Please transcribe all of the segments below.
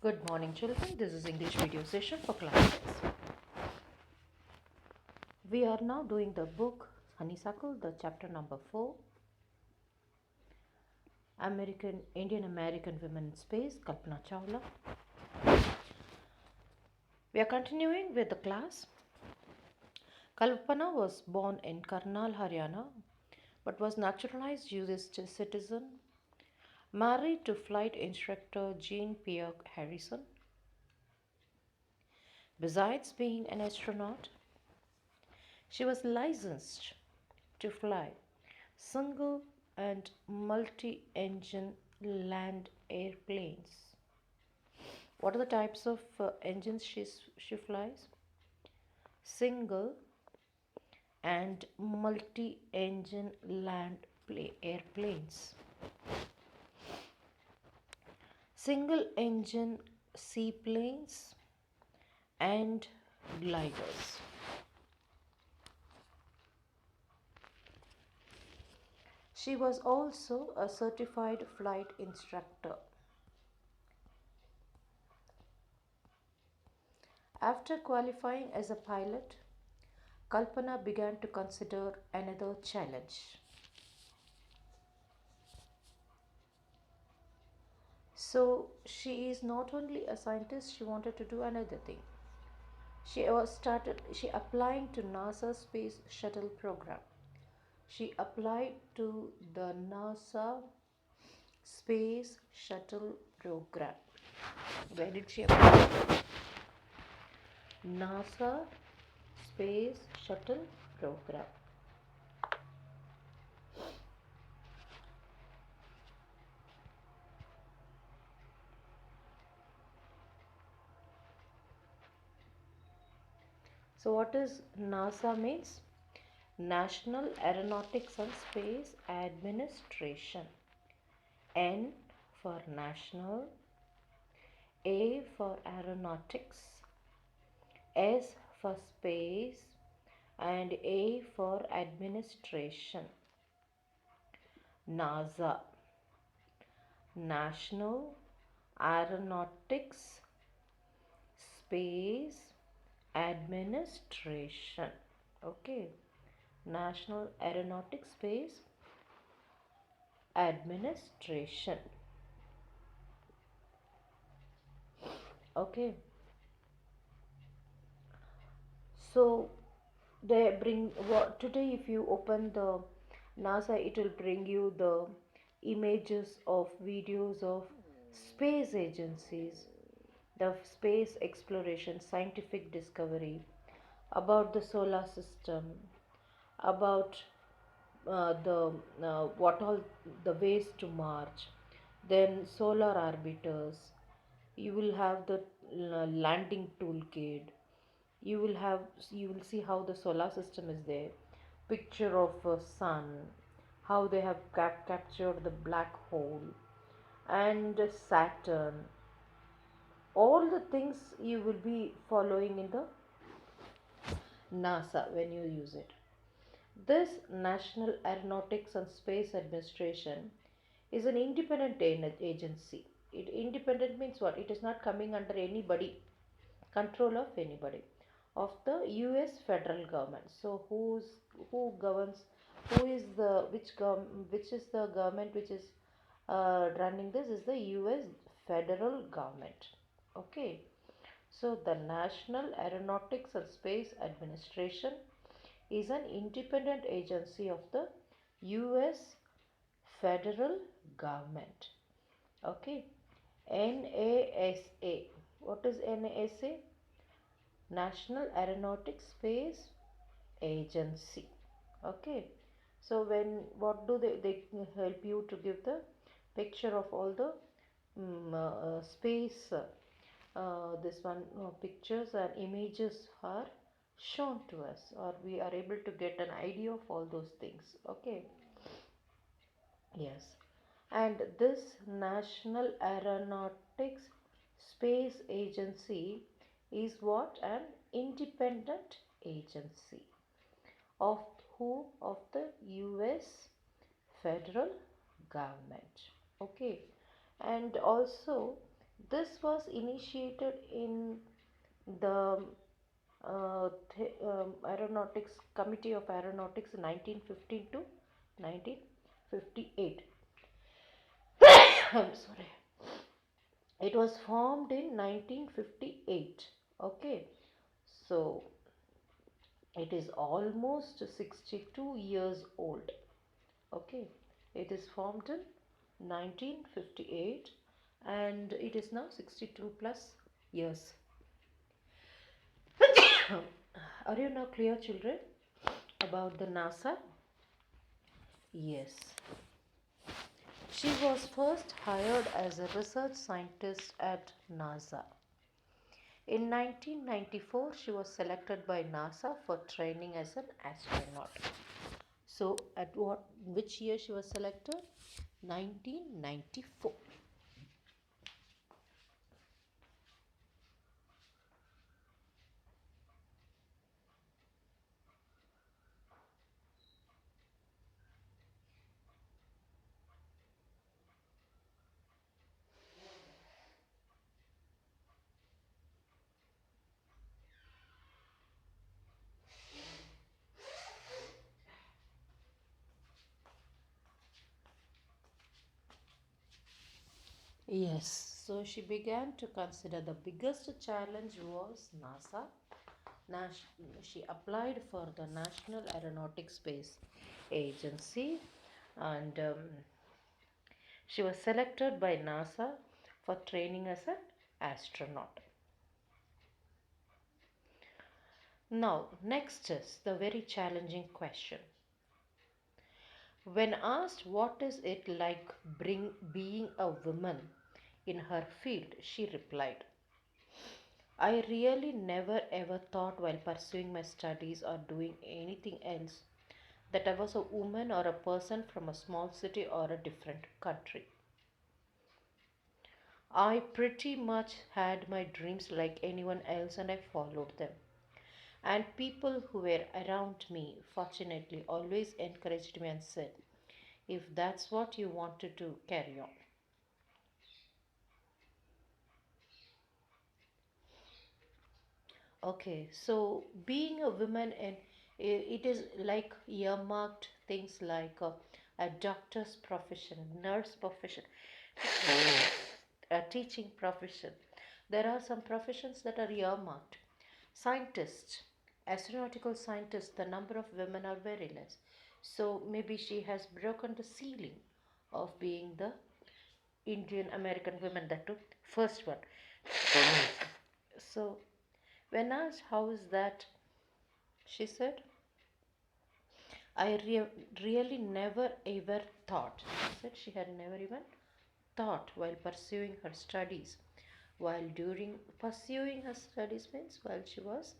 Good morning, children. This is English video session for class 6. We are now doing the book Honeysuckle, the chapter number 4, Indian American Women in Space, Kalpana Chawla. We are continuing with the class. Kalpana was born in Karnal, Haryana, but was naturalized US citizen, married to flight instructor Jean Pierre Harrison. Besides being an astronaut, she was licensed to fly single and multi engine land airplanes. What are the types of engines she flies? Single and multi engine land airplanes. Single engine seaplanes and gliders. She was also a certified flight instructor. After qualifying as a pilot, Kalpana began to consider another challenge. So she is not only a scientist, she wanted to do another thing. She applying to NASA Space Shuttle program. She applied to the NASA Space Shuttle program. Where did she apply? NASA Space Shuttle program. So what is NASA means? National Aeronautics and Space Administration. N for National, A for Aeronautics, S for Space, and A for Administration. NASA, National Aeronautics Space Administration. Okay, National Aeronautics Space Administration. Okay, so they bring what today if you open the NASA, it will bring you the images of videos of space agencies, the space exploration, scientific discovery about the solar system, about the what all the ways to Mars, then solar orbiters. You will have the landing toolkit. You will see how the solar system is there. Picture of a sun, how they have captured the black hole and Saturn. All the things you will be following in the NASA when you use it. This National Aeronautics and Space Administration is an independent agency. Independent means what? It is not coming under anybody, control of anybody, of the US federal government. So who governs? Who is the which is the government which is running this? Is the US federal government. Okay. So the National Aeronautics and Space Administration is an independent agency of the US federal government. Okay. NASA. What is NASA? National Aeronautics Space Agency. Okay. So when what do they help you to give the picture of all the space this one pictures and images are shown to us, or we are able to get an idea of all those things. Okay. Yes. And this National Aeronautics Space Agency is what? An independent agency of who? Of the US federal government. Okay. And also This was initiated in the Aeronautics Committee of Aeronautics 1915 to 1958. I'm sorry. It was formed in 1958. Okay, so it is almost 62 years old. Okay, it is formed in 1958 and it is now 62 plus years. Are you now clear, children, about the NASA? Yes. She was first hired as a research scientist at NASA. In 1994, she was selected by NASA for training as an astronaut. So, at which year she was selected? 1994. Yes, so she began to consider the biggest challenge was NASA. Nas- she applied for the National Aeronautics Space Agency and she was selected by NASA for training as an astronaut. Now, next is the very challenging question. When asked what is it like being a woman in her field, she replied, I really never ever thought while pursuing my studies or doing anything else that I was a woman or a person from a small city or a different country. I pretty much had my dreams like anyone else and I followed them. And people who were around me, fortunately, always encouraged me and said, if that's what you want to do, carry on. Okay, so being a woman and it is like earmarked things like a doctor's profession, nurse profession, a teaching profession. There are some professions that are earmarked. Scientists, astronautical scientists, the number of women are very less. So maybe she has broken the ceiling of being the Indian American women, that too, first one. So when asked how is that, she said, I really never ever thought. She said she had never even thought while pursuing her studies. While during pursuing her studies means while she was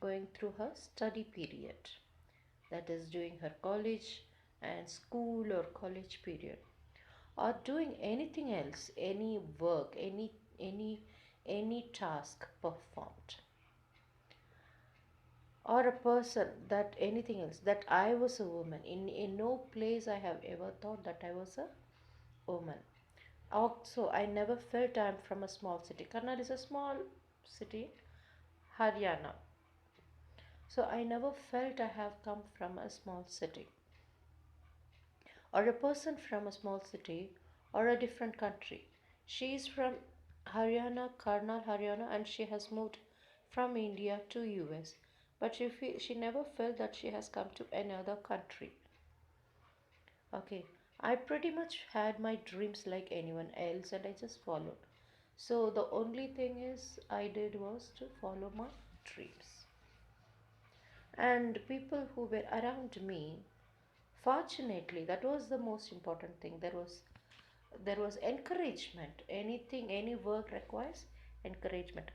going through her study period, that is during her college and school or college period, or doing anything else, any work, any task performed, or a person that anything else that I was a woman. In no place I have ever thought that I was a woman. Also, I never felt I'm from a small city. Karnal is a small city, Haryana. So I never felt I have come from a small city or a person from a small city or a different country. She is from Haryana, Karnal, Haryana, and she has moved from India to US. But she never felt that she has come to another country. Okay, I pretty much had my dreams like anyone else and I just followed. So the only thing is I did was to follow my dreams. And people who were around me, fortunately, that was the most important thing. There was encouragement. Anything, any work requires encouragement.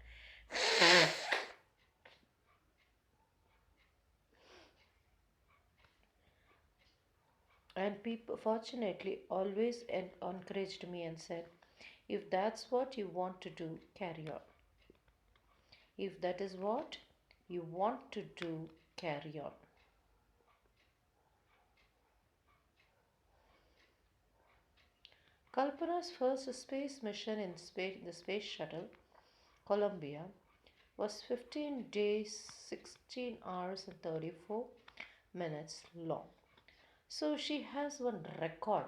And people fortunately always encouraged me and said, if that's what you want to do, carry on. If that is what you want to do, carry on. Kalpana's first space mission in the space shuttle Columbia was 15 days, 16 hours, and 34 minutes long. So she has one record,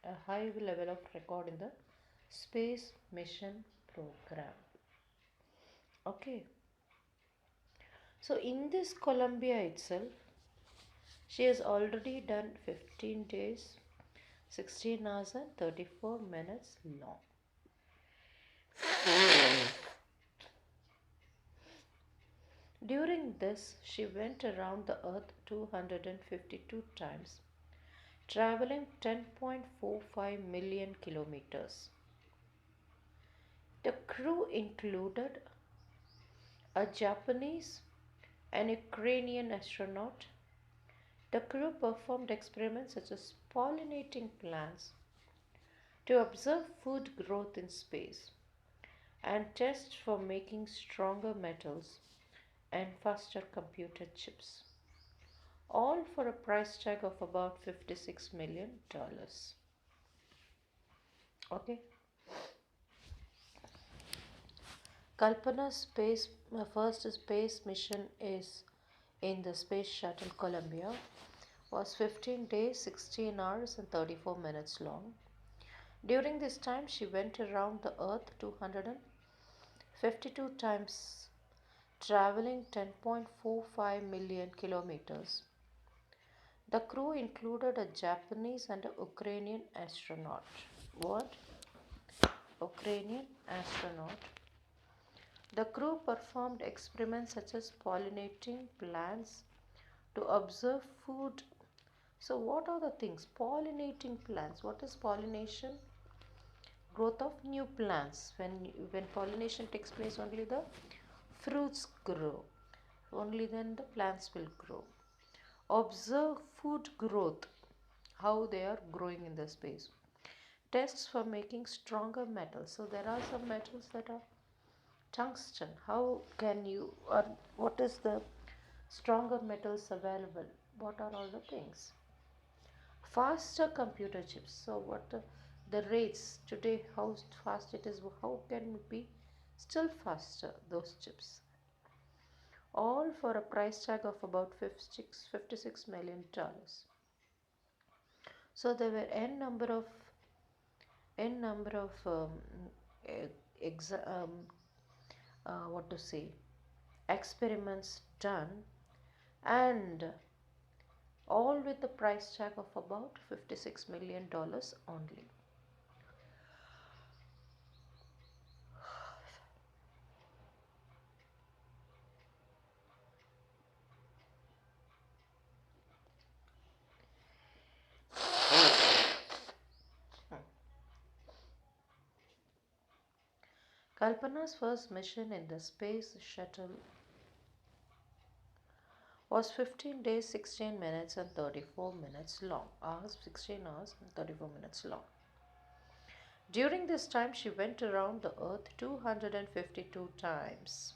a high level of record in the space mission program. Okay, so in this Columbia itself, she has already done 15 days, 16 hours, and 34 minutes long. During this, she went around the earth 252 times, traveling 10.45 million kilometers. The crew included a Japanese and Ukrainian astronaut. The crew performed experiments such as pollinating plants to observe food growth in space and test for making stronger metals and faster computer chips, all for a price tag of about $56 million. Okay, Kalpana's first space mission is in the space shuttle Columbia was 15 days, 16 hours, and 34 minutes long. During this time, she went around the earth 252 times, traveling 10.45 million kilometers. The crew included a Japanese and a Ukrainian astronaut. What? Ukrainian astronaut. The crew performed experiments such as pollinating plants to observe food. So, what are the things? Pollinating plants. What is pollination? Growth of new plants. When pollination takes place, only the fruits grow. Only then the plants will grow. Observe food growth, how they are growing in the space. Tests for making stronger metals. So there are some metals that are tungsten. How can you, or what is the stronger metals available? What are all the things? Faster computer chips. So what the rates today, how fast it is, how can it be still faster, those chips? All for a price tag of about $56 million. So there were n number of exa- um, what to say experiments done, and all with the price tag of about $56 million only. Kalpana's first mission in the space shuttle was 15 days, 16 minutes, and 34 minutes long. 16 hours and 34 minutes long. During this time, she went around the earth 252 times.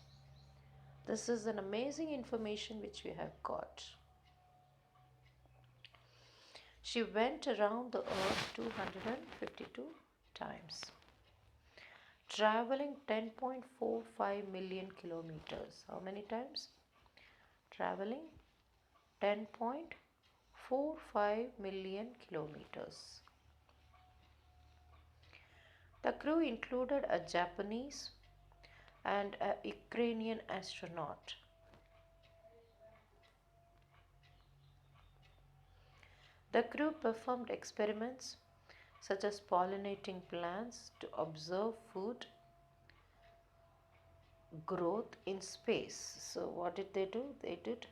This is an amazing information which we have got. She went around the earth 252 times, traveling 10.45 million kilometers. How many times? Traveling 10.45 million kilometers. The crew included a Japanese and a Ukrainian astronaut. The crew performed experiments such as pollinating plants to observe food growth in space. So, what did they do? They did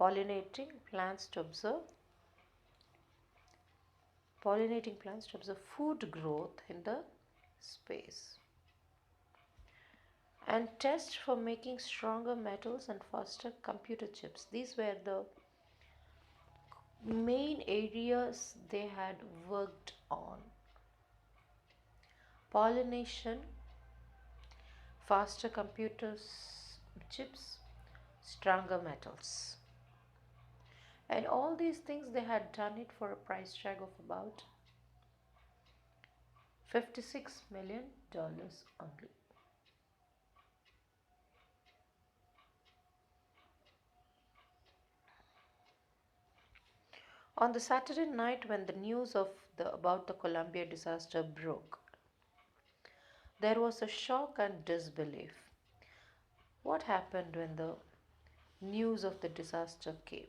pollinating plants to observe food growth in the space and test for making stronger metals and faster computer chips. These were the main areas they had worked on: pollination, faster computers chips, stronger metals. And all these things they had done it for a price tag of about $56 million only. On the Saturday night when the news of about the Columbia disaster broke, there was a shock and disbelief. What happened when the news of the disaster came?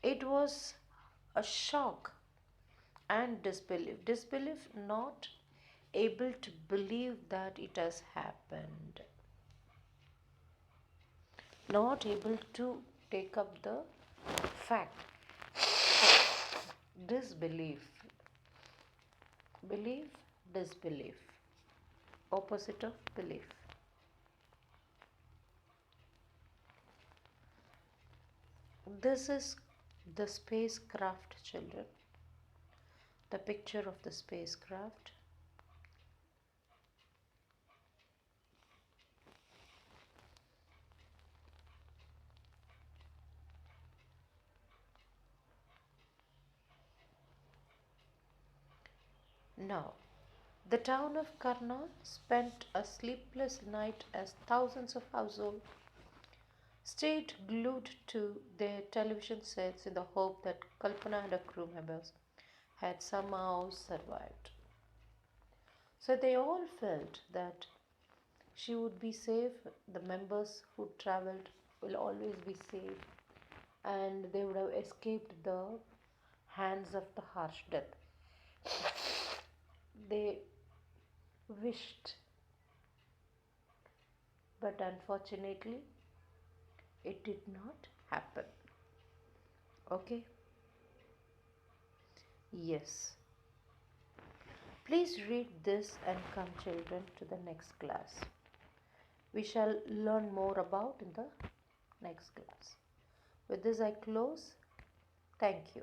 It was a shock and disbelief. Disbelief, not able to believe that it has happened, not able to take up the fact. Disbelief, belief, disbelief, opposite of belief. This is the spacecraft, children. The picture of the spacecraft. Now, the town of Karna spent a sleepless night as thousands of households stayed glued to their television sets in the hope that Kalpana and her crew members had somehow survived. So they all felt that she would be safe, the members who traveled will always be safe, and they would have escaped the hands of the harsh death. They wished, but unfortunately, it did not happen. Okay? Yes. Please read this and come, children, to the next class. We shall learn more about in the next class. With this, I close. Thank you.